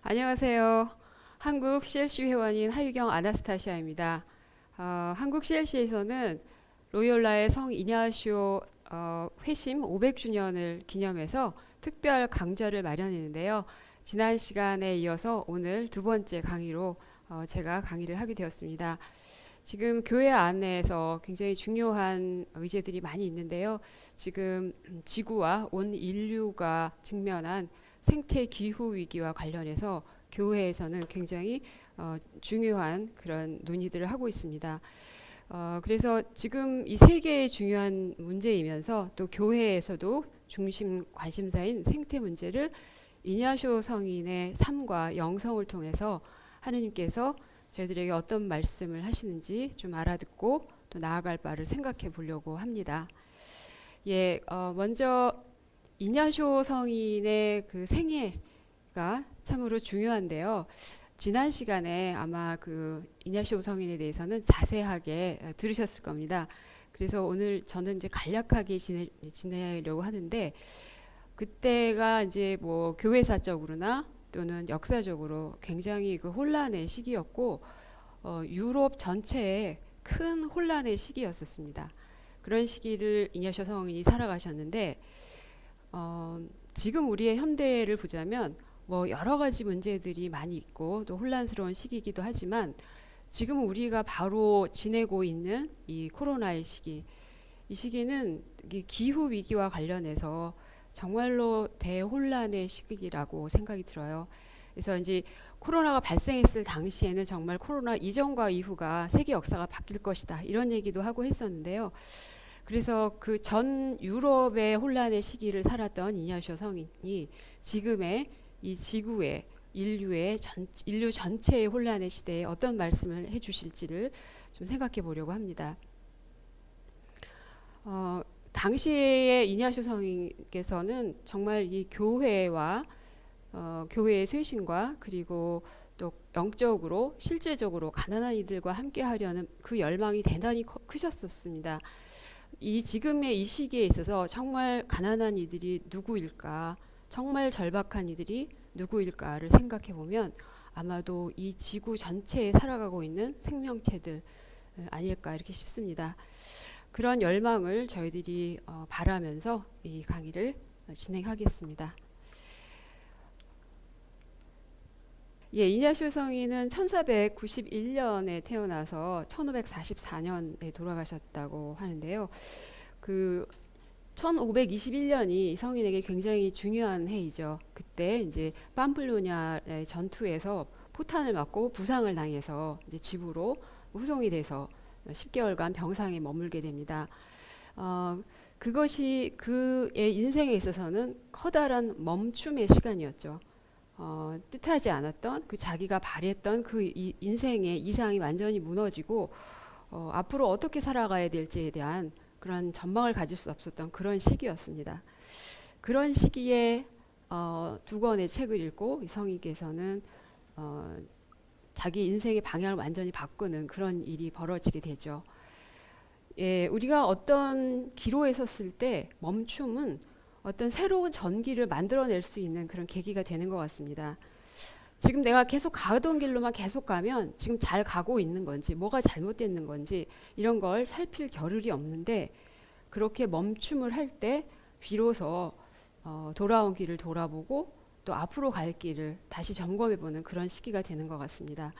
안녕하세요. 한국 CLC 회원인 하유경 아나스타시아입니다. 한국 CLC에서는 로욜라의 성 이냐시오 회심 500주년을 기념해서 특별 강좌를 마련했는데요. 지난 시간에 이어서 오늘 두 번째 강의로 제가 강의를 하게 되었습니다. 지금 교회 안에서 굉장히 중요한 의제들이 많이 있는데요. 지금 지구와 온 인류가 직면한 생태 기후 위기와 관련해서 교회에서는 굉장히 중요한 그런 논의들을 하고 있습니다. 그래서 지금 이 세계의 중요한 문제이면서 또 교회에서도 중심 관심사인 생태 문제를 이냐쇼 성인의 삶과 영성을 통해서 하느님께서 저희들에게 어떤 말씀을 하시는지 좀 알아듣고 또 나아갈 바를 생각해 보려고 합니다. 먼저 이냐쇼 성인의 그 생애가 참으로 중요한데요. 지난 시간에 아마 그 이냐쇼 성인에 대해서는 자세하게 들으셨을 겁니다. 그래서 오늘 저는 이제 간략하게 지내려고 하는데, 그때가 이제 뭐 교회사적으로나 또는 역사적으로 굉장히 그 혼란의 시기였고, 유럽 전체에 큰 혼란의 시기였었습니다. 그런 시기를 이냐쇼 성인이 살아가셨는데, 지금 우리의 현대를 보자면 뭐 여러 가지 문제들이 많이 있고 또 혼란스러운 시기이기도 하지만, 지금 우리가 바로 지내고 있는 이 코로나의 시기, 이 시기는 기후 위기와 관련해서 정말로 대혼란의 시기라고 생각이 들어요. 그래서 이제 코로나가 발생했을 당시에는 정말 코로나 이전과 이후가 세계 역사가 바뀔 것이다, 이런 얘기도 하고 했었는데요. 그래서 그 전 유럽의 혼란의 시기를 살았던 이냐쇼 성인이 지금의 이 지구의 인류 전체의 혼란의 시대에 어떤 말씀을 해주실지를 좀 생각해 보려고 합니다. 당시에 이냐쇼 성인께서는 정말 이 교회와 교회의 쇄신과 그리고 또 영적으로 실제적으로 가난한 이들과 함께 하려는 그 열망이 대단히 크셨었습니다. 지금의 이 시기에 있어서 정말 가난한 이들이 누구일까, 정말 절박한 이들이 누구일까를 생각해 보면 아마도 이 지구 전체에 살아가고 있는 생명체들 아닐까 이렇게 싶습니다. 그런 열망을 저희들이 바라면서 이 강의를 진행하겠습니다. 이냐쇼 성인은 1491년에 태어나서 1544년에 돌아가셨다고 하는데요. 그 1521년이 성인에게 굉장히 중요한 해이죠. 그때 이제 팜플로냐의 전투에서 포탄을 맞고 부상을 당해서 이제 집으로 후송이 돼서 10개월간 병상에 머물게 됩니다. 그것이 그의 인생에 있어서는 커다란 멈춤의 시간이었죠. 뜻하지 않았던 그 자기가 바랬던 그 인생의 이상이 완전히 무너지고 앞으로 어떻게 살아가야 될지에 대한 그런 전망을 가질 수 없었던 그런 시기였습니다. 그런 시기에 두 권의 책을 읽고 이 성인께서는 자기 인생의 방향을 완전히 바꾸는 그런 일이 벌어지게 되죠. 우리가 어떤 기로에 섰을 때 멈춤은 어떤 새로운 전기를 만들어낼 수 있는 그런 계기가 되는 것 같습니다. 지금 내가 계속 가던 길로만 계속 가면 지금 잘 가고 있는 건지 뭐가 잘못됐는 건지 이런 걸 살필 겨를이 없는데, 그렇게 멈춤을 할 때 비로소 돌아온 길을 돌아보고 또 앞으로 갈 길을 다시 점검해보는 그런 시기가 되는 것 같습니다.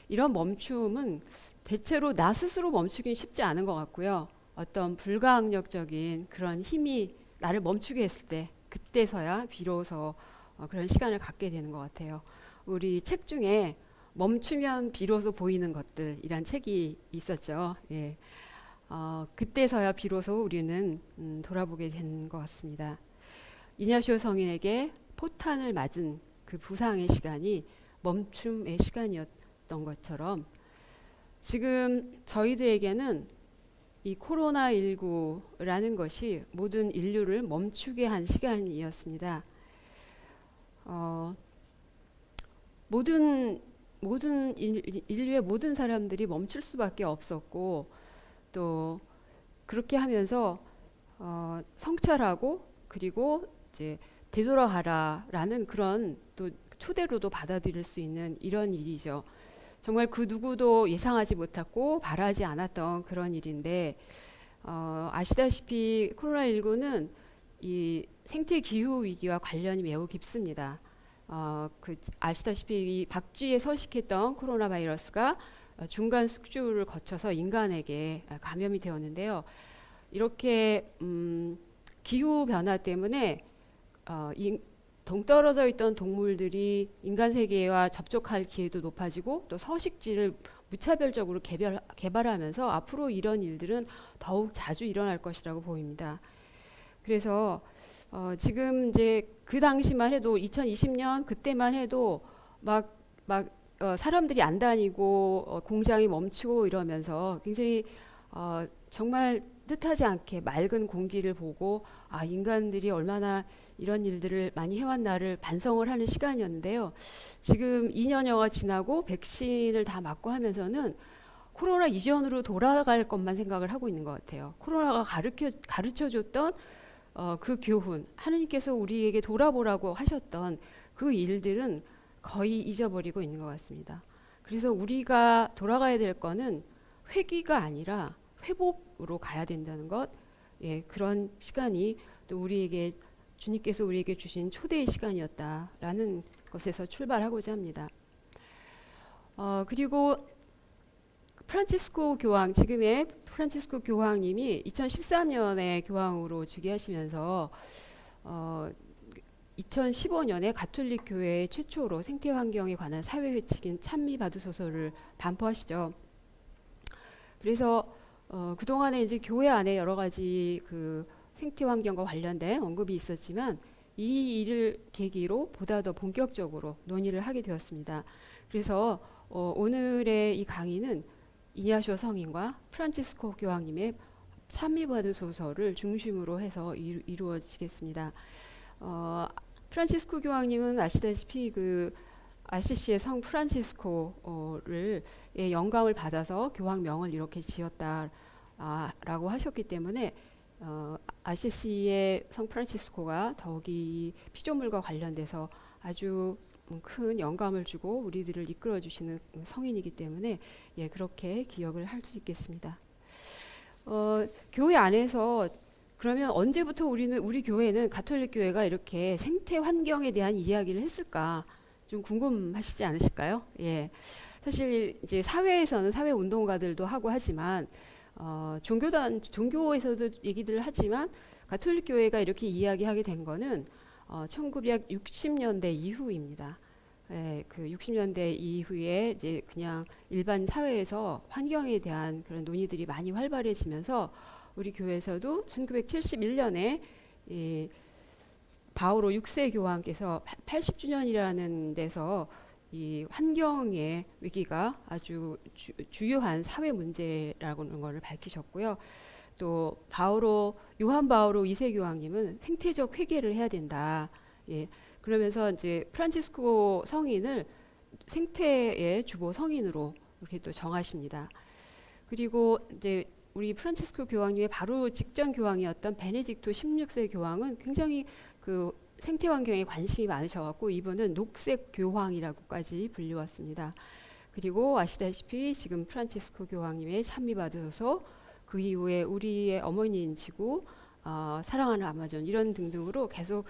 이런 멈춤은 대체로 나 스스로 멈추기 쉽지 않은 것 같고요. 어떤 불가항력적인 그런 힘이 나를 멈추게 했을 때 그때서야 비로소 그런 시간을 갖게 되는 것 같아요. 우리 책 중에 멈추면 비로소 보이는 것들이란 책이 있었죠. 그때서야 비로소 우리는 돌아보게 된 것 같습니다. 이냐쇼 성인에게 포탄을 맞은 그 부상의 시간이 멈춤의 시간이었던 것처럼, 지금 저희들에게는 이 코로나19라는 것이 모든 인류를 멈추게 한 시간이었습니다. 모든 인류의 모든 사람들이 멈출 수밖에 없었고, 또 그렇게 하면서 성찰하고 그리고 이제 되돌아가라라는 그런 또 초대로도 받아들일 수 있는 이런 일이죠. 정말 그 누구도 예상하지 못했고 바라지 않았던 그런 일인데 아시다시피 코로나19는 이 생태 기후 위기와 관련이 매우 깊습니다. 아시다시피 이 박쥐에 서식했던 코로나 바이러스가 중간 숙주를 거쳐서 인간에게 감염이 되었는데요. 이렇게 기후 변화 때문에 동떨어져 있던 동물들이 인간 세계와 접촉할 기회도 높아지고 또 서식지를 무차별적으로 개발하면서 앞으로 이런 일들은 더욱 자주 일어날 것이라고 보입니다. 그래서 지금 이제 그 당시만 해도 2020년 그때만 해도 막 사람들이 안 다니고 공장이 멈추고 이러면서 굉장히 정말 뜻하지 않게 맑은 공기를 보고 인간들이 얼마나 이런 일들을 많이 해왔나를 반성을 하는 시간이었는데요. 지금 2년여가 지나고 백신을 다 맞고 하면서는 코로나 이전으로 돌아갈 것만 생각을 하고 있는 것 같아요. 코로나가 가르쳐줬던 그 교훈, 하느님께서 우리에게 돌아보라고 하셨던 그 일들은 거의 잊어버리고 있는 것 같습니다. 그래서 우리가 돌아가야 될 거는 회귀가 아니라 회복으로 가야 된다는 것, 그런 시간이 또 주님께서 우리에게 주신 초대의 시간이었다라는 것에서 출발하고자 합니다. 그리고 지금의 프란치스코 교황님이 2013년에 교황으로 즉위하시면서 2015년에 가톨릭 교회 최초로 생태 환경에 관한 사회 회칙인 찬미 받으소서를 반포하시죠. 그래서 그동안에 이제 교회 안에 여러 가지 그 생태 환경과 관련된 언급이 있었지만 이 일을 계기로 보다 더 본격적으로 논의를 하게 되었습니다. 그래서 오늘의 이 강의는 이냐시오 성인과 프란치스코 교황님의 찬미 받으소서를 중심으로 해서 이루어지겠습니다. 프란치스코 교황님은 아시다시피 그 아시시의 성 프란치스코를 영감을 받아서 교황명을 이렇게 지었다라고 하셨기 때문에 아시시의 성 프란치스코가 더욱이 피조물과 관련돼서 아주 큰 영감을 주고 우리들을 이끌어 주시는 성인이기 때문에 그렇게 기억을 할 수 있겠습니다. 교회 안에서 그러면 언제부터 우리 교회는 가톨릭 교회가 이렇게 생태 환경에 대한 이야기를 했을까 좀 궁금하시지 않으실까요? 사실 이제 사회에서는 사회 운동가들도 하고 하지만 종교에서도 얘기들을 하지만 가톨릭 교회가 이렇게 이야기하게 된 거는 1960년대 이후입니다. 그 60년대 이후에 이제 그냥 일반 사회에서 환경에 대한 그런 논의들이 많이 활발해지면서 우리 교회에서도 1971년에 바오로 6세 교황께서 80주년이라는 데서 이 환경의 위기가 아주 주요한 사회 문제라는 것을 밝히셨고요. 또 요한 바오로 2세 교황님은 생태적 회개를 해야 된다. 그러면서 이제 프란치스코 성인을 생태의 주보 성인으로 이렇게 또 정하십니다. 그리고 이제 우리 프란치스코 교황님의 바로 직전 교황이었던 베네딕토 16세 교황은 굉장히 그 생태 환경에 관심이 많으셔갖고 이분은 녹색 교황이라고까지 불리웠습니다. 그리고 아시다시피 지금 프란치스코 교황님의 찬미 받으소서, 그 이후에 우리의 어머니인 지구, 사랑하는 아마존 이런 등등으로 계속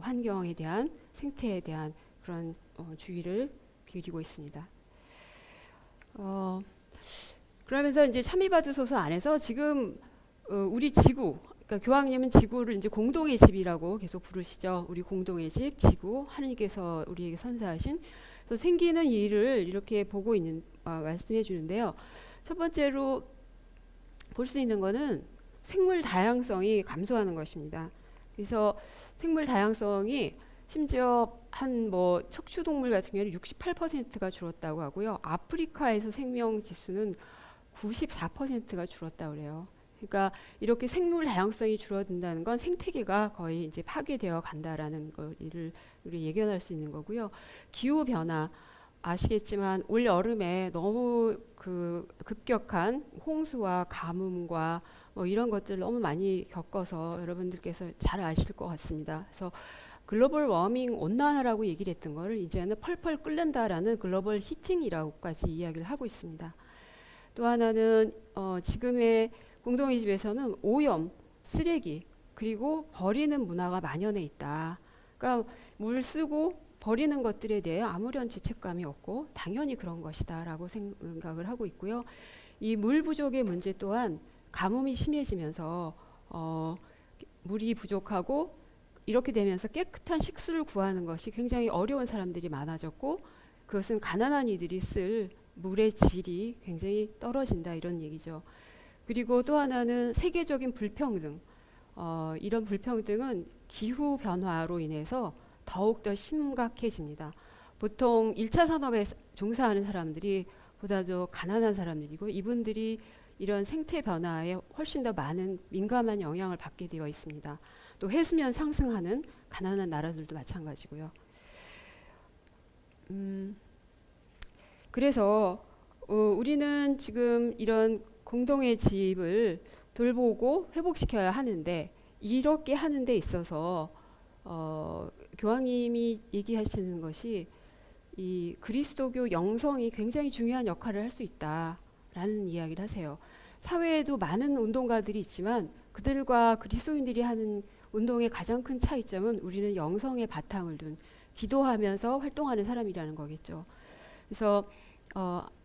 환경에 대한 생태에 대한 그런 주의를 기울이고 있습니다. 그러면서 이제 찬미 받으소서 안에서 지금 우리 지구, 그러니까 교황님은 지구를 이제 공동의 집이라고 계속 부르시죠. 우리 공동의 집, 지구, 하느님께서 우리에게 선사하신. 그래서 생기는 일을 이렇게 보고 말씀해 주는데요. 첫 번째로 볼 수 있는 거는 생물 다양성이 감소하는 것입니다. 그래서 생물 다양성이 심지어 척추동물 같은 경우는 68%가 줄었다고 하고요. 아프리카에서 생명 지수는 94%가 줄었다고 그래요. 그러니까 이렇게 생물 다양성이 줄어든다는 건 생태계가 거의 이제 파괴되어 간다라는 걸 우리 예견할 수 있는 거고요. 기후 변화 아시겠지만 올 여름에 너무 그 급격한 홍수와 가뭄과 이런 것들을 너무 많이 겪어서 여러분들께서 잘 아실 것 같습니다. 그래서 글로벌 워밍 온난화라고 얘기를 했던 거를 이제는 펄펄 끓는다라는 글로벌 히팅이라고까지 이야기를 하고 있습니다. 또 하나는 지금의 공동의 집에서는 오염, 쓰레기 그리고 버리는 문화가 만연해 있다. 그러니까 물 쓰고 버리는 것들에 대해 아무런 죄책감이 없고 당연히 그런 것이다라고 생각을 하고 있고요. 이 물 부족의 문제 또한 가뭄이 심해지면서 물이 부족하고 이렇게 되면서 깨끗한 식수를 구하는 것이 굉장히 어려운 사람들이 많아졌고 그것은 가난한 이들이 쓸 물의 질이 굉장히 떨어진다 이런 얘기죠. 그리고 또 하나는 세계적인 불평등. 이런 불평등은 기후 변화로 인해서 더욱더 심각해집니다. 보통 1차 산업에 종사하는 사람들이 보다도 가난한 사람들이고 이분들이 이런 생태 변화에 훨씬 더 많은 민감한 영향을 받게 되어 있습니다. 또 해수면 상승하는 가난한 나라들도 마찬가지고요. 그래서 우리는 지금 이런 공동의 집을 돌보고 회복시켜야 하는데 이렇게 하는 데 있어서 교황님이 얘기하시는 것이 이 그리스도교 영성이 굉장히 중요한 역할을 할 수 있다라는 이야기를 하세요. 사회에도 많은 운동가들이 있지만 그들과 그리스도인들이 하는 운동의 가장 큰 차이점은 우리는 영성의 바탕을 둔 기도하면서 활동하는 사람이라는 거겠죠. 그래서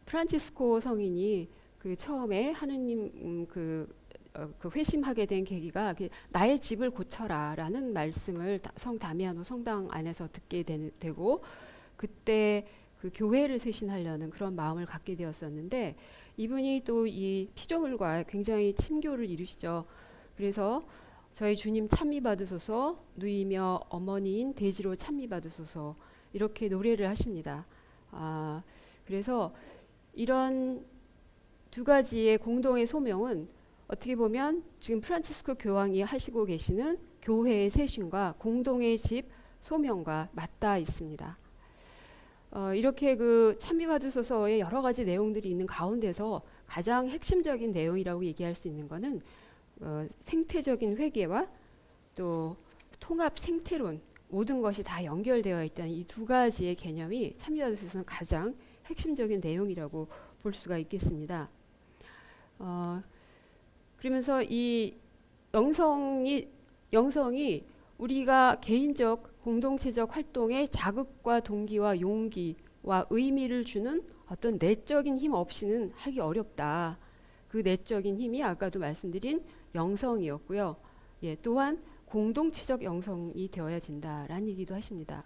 프란치스코 성인이 그 처음에 하느님 그 회심하게 된 계기가 나의 집을 고쳐라라는 말씀을 성 다미아노 성당 안에서 듣게 되고 그때 그 교회를 쇄신하려는 그런 마음을 갖게 되었었는데 이분이 또 이 피조물과 굉장히 친교를 이루시죠. 그래서 저희 주님 찬미 받으소서 누이며 어머니인 대지로 찬미 받으소서 이렇게 노래를 하십니다. 그래서 이런 두 가지의 공동의 소명은 어떻게 보면 지금 프란치스코 교황이 하시고 계시는 교회의 쇄신과 공동의 집 소명과 맞닿아 있습니다. 이렇게 그 찬미받으소서의 여러 가지 내용들이 있는 가운데서 가장 핵심적인 내용이라고 얘기할 수 있는 것은 생태적인 회개와 또 통합 생태론 모든 것이 다 연결되어 있다는 이 두 가지의 개념이 찬미받으소서는 가장 핵심적인 내용이라고 볼 수가 있겠습니다. 그러면서 이 영성이 우리가 개인적 공동체적 활동에 자극과 동기와 용기와 의미를 주는 어떤 내적인 힘 없이는 하기 어렵다. 그 내적인 힘이 아까도 말씀드린 영성이었고요. 또한 공동체적 영성이 되어야 된다라는 얘기도 하십니다.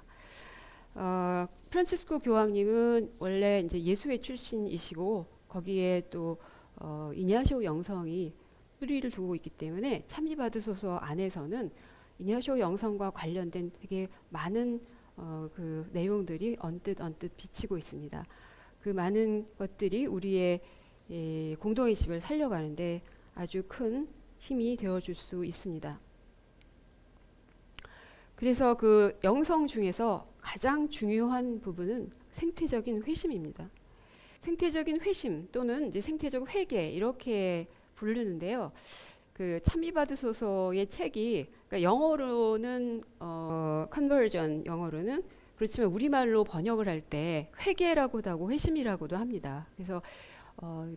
프란치스코 교황님은 원래 이제 예수회 출신이시고 거기에 또 이냐시오 영성이 뿌리를 두고 있기 때문에 찬미받으소서 안에서는 이냐시오 영성과 관련된 되게 많은 그 내용들이 언뜻 비치고 있습니다. 그 많은 것들이 우리의 공동의 집을 살려가는데 아주 큰 힘이 되어줄 수 있습니다. 그래서 그 영성 중에서 가장 중요한 부분은 생태적인 회심입니다. 생태적인 회심 또는 이제 생태적 회개 이렇게 부르는데요. 그 찬미받으소서의 책이 그러니까 영어로는 컨버전 영어로는 그렇지만 우리말로 번역을 할 때 회개라고도 하고 회심이라고도 합니다. 그래서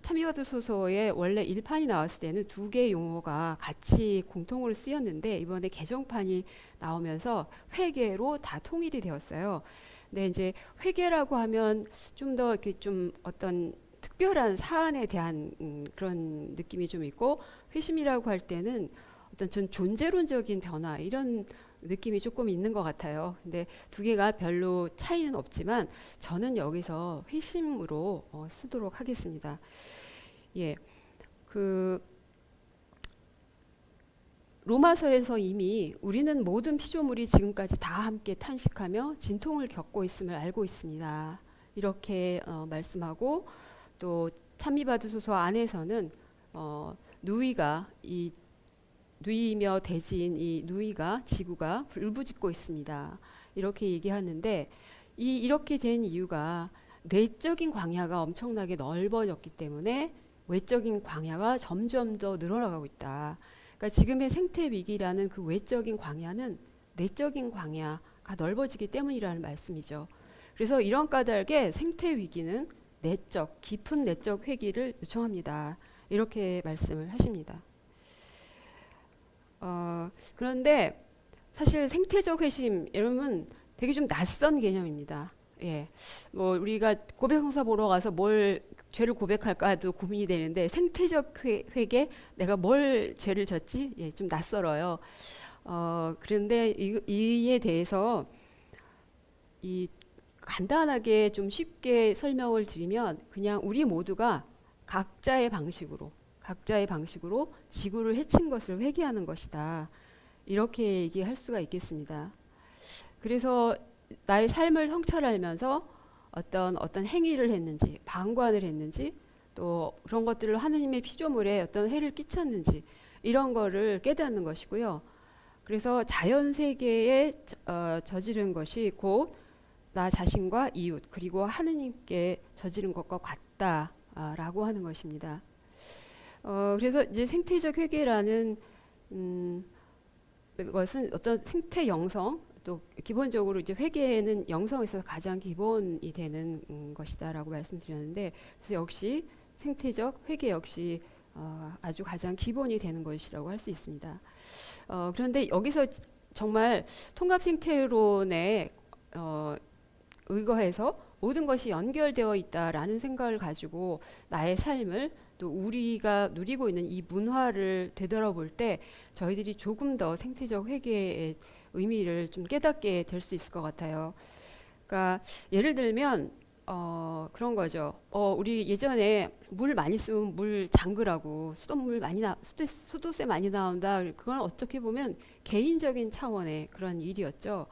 찬미받으소서의 원래 일판이 나왔을 때는 두 개의 용어가 같이 공통으로 쓰였는데 이번에 개정판이 나오면서 회개로 다 통일이 되었어요. 근데 이제 회개라고 하면 좀 더 이렇게 좀 어떤 특별한 사안에 대한 그런 느낌이 좀 있고 회심이라고 할 때는 어떤 전 존재론적인 변화 이런 느낌이 조금 있는 것 같아요. 근데 두 개가 별로 차이는 없지만 저는 여기서 회심으로 쓰도록 하겠습니다. 그 로마서에서 이미 우리는 모든 피조물이 지금까지 다 함께 탄식하며 진통을 겪고 있음을 알고 있습니다. 이렇게 말씀하고 또 찬미받으소서 안에서는 누이가 이 누이며 대지인 이 누이가 지구가 불부짖고 있습니다. 이렇게 얘기하는데 이렇게 된 이유가 내적인 광야가 엄청나게 넓어졌기 때문에 외적인 광야가 점점 더 늘어나가고 있다. 그러니까 지금의 생태 위기라는 그 외적인 광야는 내적인 광야가 넓어지기 때문이라는 말씀이죠. 그래서 이런 까닭에 생태 위기는 깊은 내적 회귀를 요청합니다. 이렇게 말씀을 하십니다. 그런데 사실 생태적 회심 여러분 되게 좀 낯선 개념입니다. 예, 뭐 우리가 고백성사 보러 가서 뭘 죄를 고백할까도 고민이 되는데 생태적 회개 내가 뭘 죄를 졌지? 예, 좀 낯설어요. 그런데 이에 대해서 간단하게 좀 쉽게 설명을 드리면 그냥 우리 모두가 각자의 방식으로 지구를 해친 것을 회개하는 것이다. 이렇게 얘기할 수가 있겠습니다. 그래서 나의 삶을 성찰하면서 어떤 행위를 했는지, 방관을 했는지, 또 그런 것들을 하느님의 피조물에 어떤 해를 끼쳤는지 이런 거를 깨닫는 것이고요. 그래서 자연 세계에 저지른 것이 곧 나 자신과 이웃 그리고 하느님께 저지른 것과 같다라고 하는 것입니다. 그래서 이제 생태적 회개라는 것은 어떤 생태 영성 또 기본적으로 이제 회개는 영성에서 가장 기본이 되는 것이다라고 말씀드렸는데 그래서 역시 생태적 회개 역시 아주 가장 기본이 되는 것이라고 할 수 있습니다. 그런데 여기서 정말 통합 생태론에 의거해서 모든 것이 연결되어 있다라는 생각을 가지고 나의 삶을 또 우리가 누리고 있는 이 문화를 되돌아볼 때 저희들이 조금 더 생태적 회개의 의미를 좀 깨닫게 될 수 있을 것 같아요. 그러니까 예를 들면 그런 거죠. 우리 예전에 물 많이 쓰면 물 잠그라고 수도세 많이 나온다. 그건 어떻게 보면 개인적인 차원의 그런 일이었죠.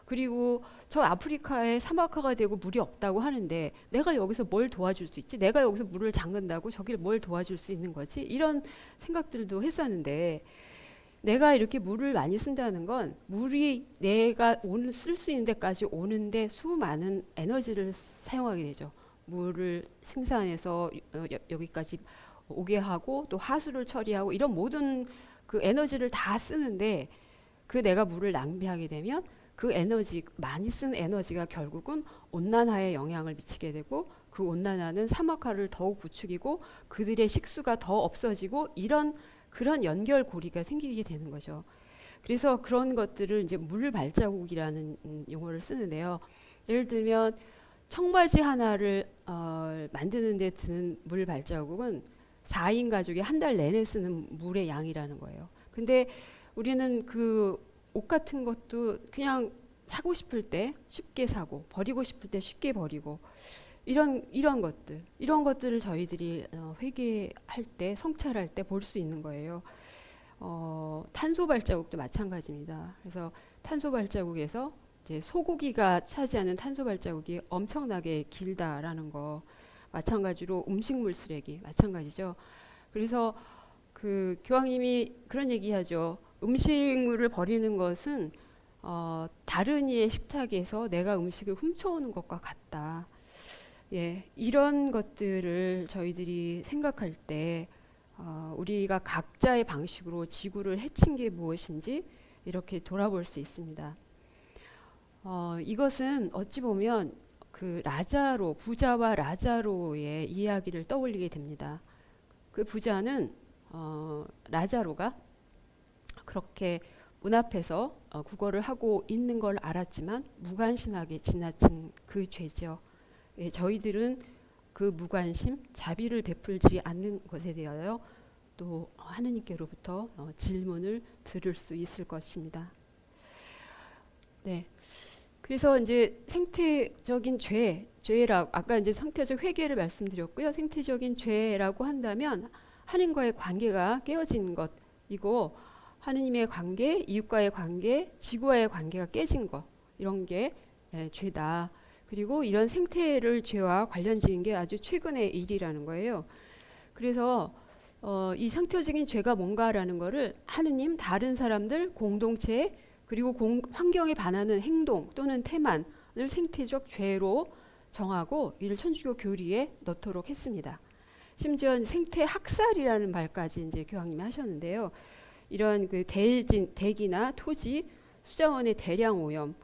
그리고 저 아프리카에 사막화가 되고 물이 없다고 하는데 내가 여기서 뭘 도와줄 수 있지? 내가 여기서 물을 잠근다고 저길 뭘 도와줄 수 있는 거지? 이런 생각들도 했었는데 내가 이렇게 물을 많이 쓴다는 건 물이 내가 쓸 수 있는 데까지 오는데 수많은 에너지를 사용하게 되죠. 물을 생산해서 여기까지 오게 하고 또 하수를 처리하고 이런 모든 그 에너지를 다 쓰는데 내가 물을 낭비하게 되면 그 에너지 많이 쓴 에너지가 결국은 온난화에 영향을 미치게 되고 그 온난화는 사막화를 더욱 부추기고 그들의 식수가 더 없어지고 그런 연결고리가 생기게 되는 거죠. 그래서 그런 것들을 이제 물 발자국이라는 용어를 쓰는데요. 예를 들면 청바지 하나를 만드는 데 드는 물 발자국은 4인 가족이 한 달 내내 쓰는 물의 양이라는 거예요. 근데 우리는 그 옷 같은 것도 그냥 사고 싶을 때 쉽게 사고 버리고 싶을 때 쉽게 버리고 이런 것들을 저희들이 회개할 때 성찰할 때 볼 수 있는 거예요. 탄소 발자국도 마찬가지입니다. 그래서 탄소 발자국에서 이제 소고기가 차지하는 탄소 발자국이 엄청나게 길다라는 거 마찬가지로 음식물 쓰레기 마찬가지죠. 그래서 그 교황님이 그런 얘기하죠. 음식물을 버리는 것은 다른 이의 식탁에서 내가 음식을 훔쳐오는 것과 같다. 예, 이런 것들을 저희들이 생각할 때 우리가 각자의 방식으로 지구를 해친 게 무엇인지 이렇게 돌아볼 수 있습니다. 이것은 어찌 보면 그 부자와 라자로의 이야기를 떠올리게 됩니다. 그 부자는 라자로가 그렇게 문 앞에서 구걸을 하고 있는 걸 알았지만 무관심하게 지나친 그 죄죠. 예, 저희들은 그 무관심, 자비를 베풀지 않는 것에 대하여 또 하느님께로부터 질문을 들을 수 있을 것입니다. 네. 그래서 이제 생태적인 죄라고 아까 이제 생태적 회개를 말씀드렸고요. 생태적인 죄라고 한다면 하나님과의 관계가 깨어진 것이고 하느님의 관계, 이웃과의 관계, 지구와의 관계가 깨진 것 이런 게 죄다. 그리고 이런 생태를 죄와 관련지은 게 아주 최근의 일이라는 거예요. 그래서 이 생태적인 죄가 뭔가라는 거를 하느님, 다른 사람들, 공동체 그리고 환경에 반하는 행동 또는 태만을 생태적 죄로 정하고 이를 천주교 교리에 넣도록 했습니다. 심지어 생태 학살이라는 말까지 이제 교황님이 하셨는데요. 이런 그 대기나 토지, 수자원의 대량 오염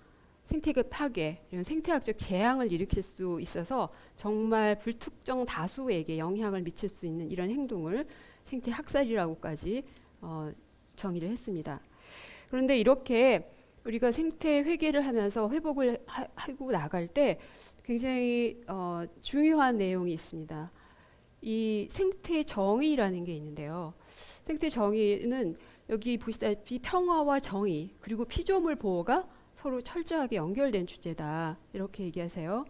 생태계 파괴, 이런 생태학적 재앙을 일으킬 수 있어서 정말 불특정 다수에게 영향을 미칠 수 있는 이런 행동을 생태 학살이라고까지 정의를 했습니다. 그런데 이렇게 우리가 생태 회계를 하면서 회복을 하고 나갈 때 굉장히 중요한 내용이 있습니다. 이 생태 정의라는 게 있는데요. 생태 정의는 여기 보시다시피 평화와 정의 그리고 피조물 보호가 서로 철저하게 연결된 주제다, 이렇게 얘기하세요.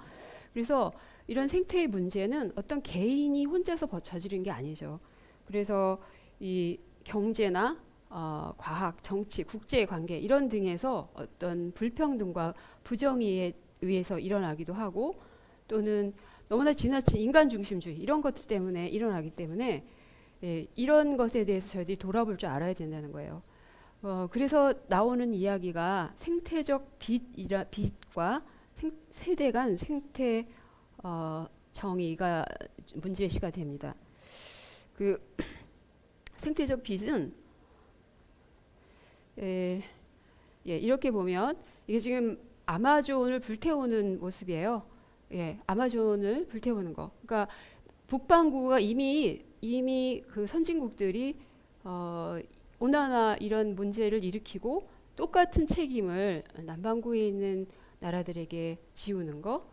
그래서 이런 생태의 문제는 어떤 개인이 혼자서 저지른 게 아니죠. 그래서 이 경제나 과학, 정치, 국제관계 이런 등에서 어떤 불평등과 부정의에 의해서 일어나기도 하고, 또는 너무나 지나친 인간 중심주의 이런 것들 때문에 일어나기 때문에 이런 것에 대해서 저희들이 돌아볼 줄 알아야 된다는 거예요. 그래서 나오는 이야기가 생태적 빚과 세대 간 생태 정의가 문제시가 됩니다. 그 생태적 빚은 이렇게 보면 이게 지금 아마존을 불태우는 모습이에요. 아마존을 불태우는 거. 그러니까 북반구가 이미 그 선진국들이 온난화 이런 문제를 일으키고 똑같은 책임을 남반구에 있는 나라들에게 지우는 거,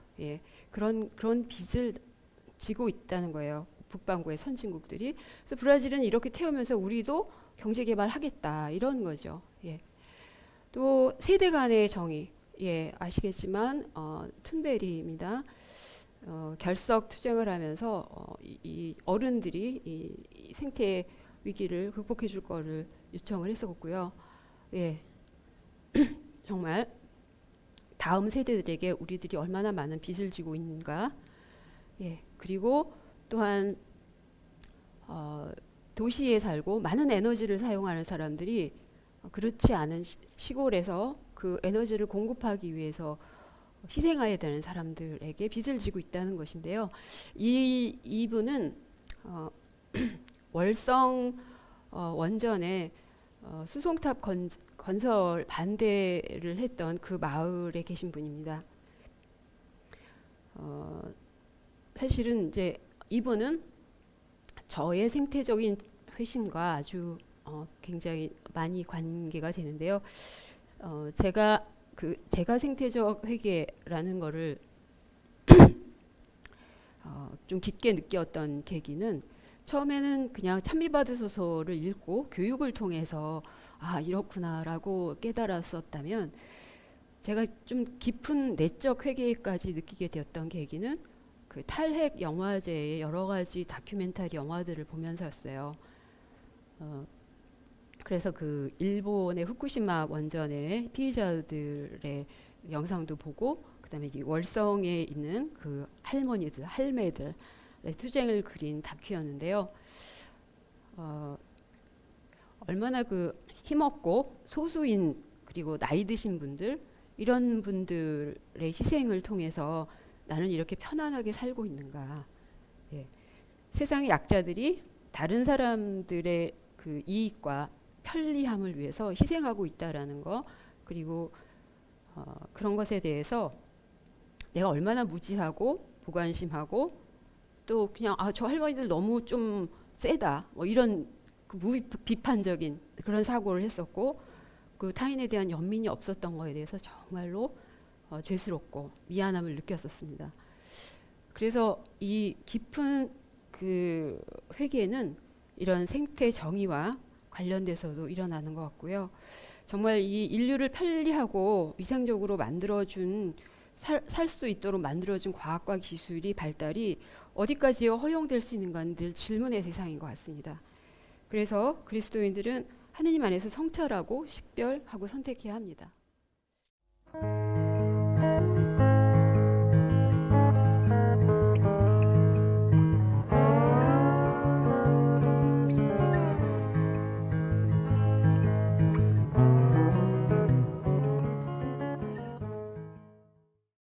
그런 빚을 지고 있다는 거예요. 북반구의 선진국들이. 그래서 브라질은 이렇게 태우면서 우리도 경제 개발하겠다 이런 거죠. 또 세대 간의 정의, 아시겠지만 툰베리입니다. 결석 투쟁을 하면서 이 어른들이 이 생태 위기를 극복해 줄 거를 요청을 했었고요. 정말 다음 세대들에게 우리들이 얼마나 많은 빚을 지고 있는가. 그리고 또한 도시에 살고 많은 에너지를 사용하는 사람들이 그렇지 않은 시골에서 그 에너지를 공급하기 위해서 희생해야 되는 사람들에게 빚을 지고 있다는 것인데요. 이분은 월성 원전에 수송탑 건설 반대를 했던 그 마을에 계신 분입니다. 사실은 이제 이분은 저의 생태적인 회심과 아주 굉장히 많이 관계가 되는데요. 제가 생태적 회계라는 거를 좀 깊게 느꼈던 계기는, 처음에는 그냥 찬미받으 소서를 읽고 교육을 통해서 이렇구나라고 깨달았었다면, 제가 좀 깊은 내적 회계까지 느끼게 되었던 계기는 그 탈핵 영화제의 여러 가지 다큐멘터리 영화들을 보면서였어요. 그래서 그 일본의 후쿠시마 원전의 피해자들의 영상도 보고, 그다음에 이 월성에 있는 그 할매들의 투쟁을 그린 다큐였는데요. 얼마나 그 힘없고 소수인 그리고 나이 드신 분들, 이런 분들의 희생을 통해서 나는 이렇게 편안하게 살고 있는가. 세상의 약자들이 다른 사람들의 그 이익과 편리함을 위해서 희생하고 있다라는 거, 그리고 그런 것에 대해서 내가 얼마나 무지하고 무관심하고, 또 그냥 저 할머니들 너무 좀 세다, 뭐 이런 그 비판적인 그런 사고를 했었고, 그 타인에 대한 연민이 없었던 거에 대해서 정말로 죄스럽고 미안함을 느꼈었습니다. 그래서 이 깊은 그 회개는 이런 생태 정의와 관련돼서도 일어나는 것 같고요. 정말 이 인류를 편리하고 위생적으로 만들어준, 살 수 있도록 만들어준 과학과 기술이 발달이 어디까지 허용될 수 있는가는 늘 질문의 대상인 것 같습니다. 그래서 그리스도인들은 하느님 안에서 성찰하고 식별하고 선택해야 합니다.